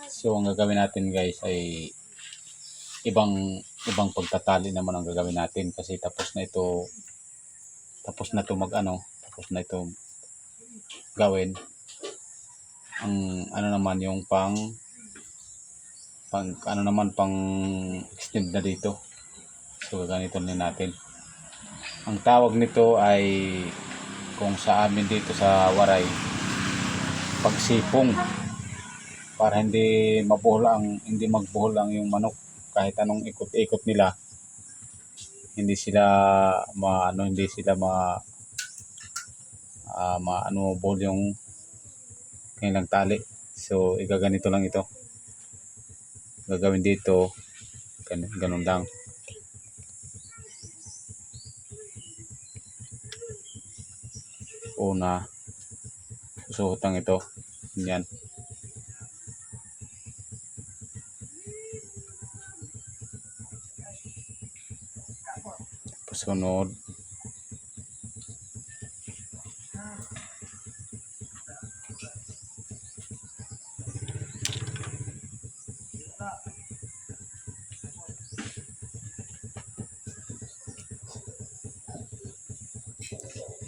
So ang gagawin natin guys ay ibang pagtatali naman ang gagawin natin kasi tapos na ito tapos na ito gawin. Ang ano naman yung pang extend na dito. So ganito na natin. Ang tawag nito ay kung sa amin dito sa Waray, pagsipong, para hindi magbuhol ang yung manok kahit anong ikot-ikot nila. Hindi sila buhol yung kanilang tali. So igaganito lang ito. Gagawin dito ganun lang. Una, susuotan ito. Yan. Sunod.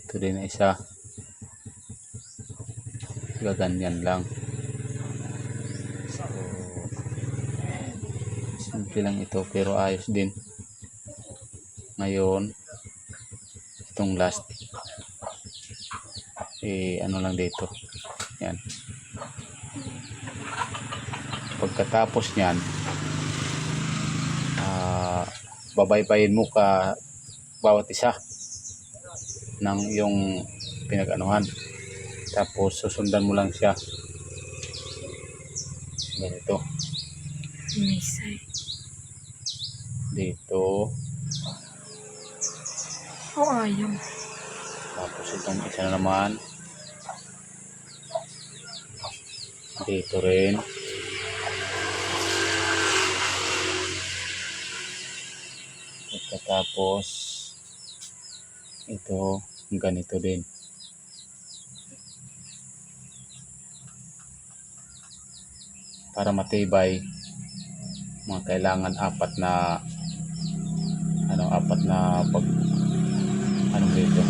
Ito din na isa. Gaganyan lang. So, simple lang ito pero ayos din. Ngayon, itong last ano lang dito. Yan. Pagkatapos niyan, babaybayin mo ka bawat isa ng yung pinag-anuhan. Tapos susundan mo lang siya. Ganito. Dito. Ayaw. Tapos itong isa na naman. Dito rin. Pagkatapos ito ganito din. Para matibay, kailangan apat na dito.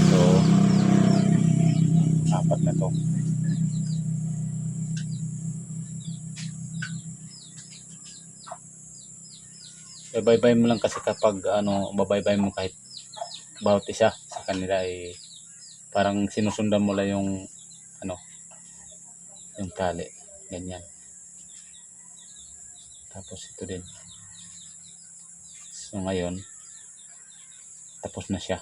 So apat na to. Babaybay mo lang kasi kapag babaybay mo kahit bawat isa sa kanila ay parang sinusundan mo lang yung yung tali. Ganyan. Tapos ito din. So ngayon, tapos na siya.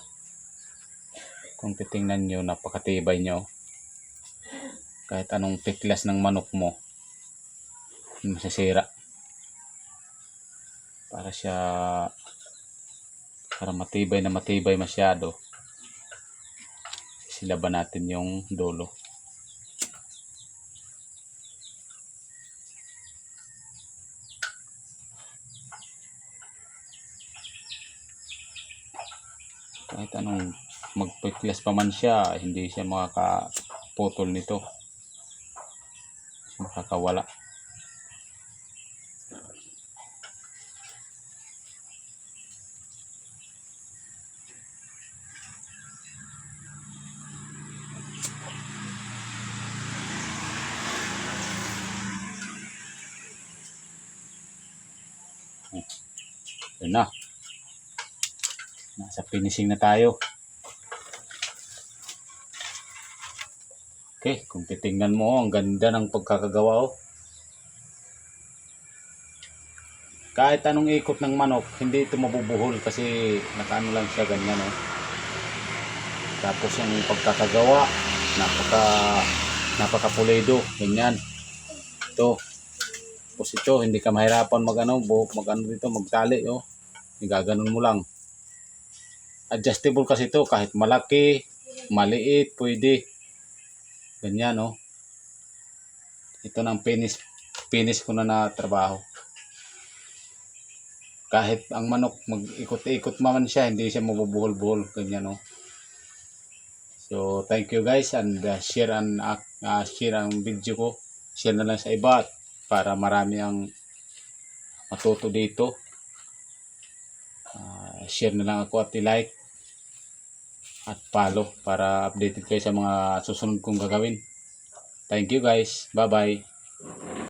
Kung titingnan nyo, napakatibay nyo. Kahit anong piklas ng manok mo, hindi masisira. Para matibay masyado, silaban natin yung dulo. Kahit anong magpiklas pa man siya, hindi siya makakaputol nito. Makakawala. Yun na. Nasa finishing na tayo. Okay, kung titingnan mo, ang ganda ng pagkakagawa. Kahit anong ikot ng manok, hindi ito mabubuhol kasi nakaano lang siya ganyan. Tapos yung pagkakagawa, napaka-pulido, ganyan. Ito. Tapos ito, hindi ka mahirapan magtali. Gaganon mo lang. Adjustable kasi ito, kahit malaki, maliit, pwede. Ganyan, Ito na ang finish ko na trabaho. kahit ang manok mag-ikot-ikot man siya, hindi siya mabubuhol-buhol, ganyan no. So thank you guys, and share ang video ko, share na lang sa iba para marami ang matuto dito. Share na lang ako at i-like at follow para updated kayo sa mga susunod kong gagawin. Thank you guys, bye bye.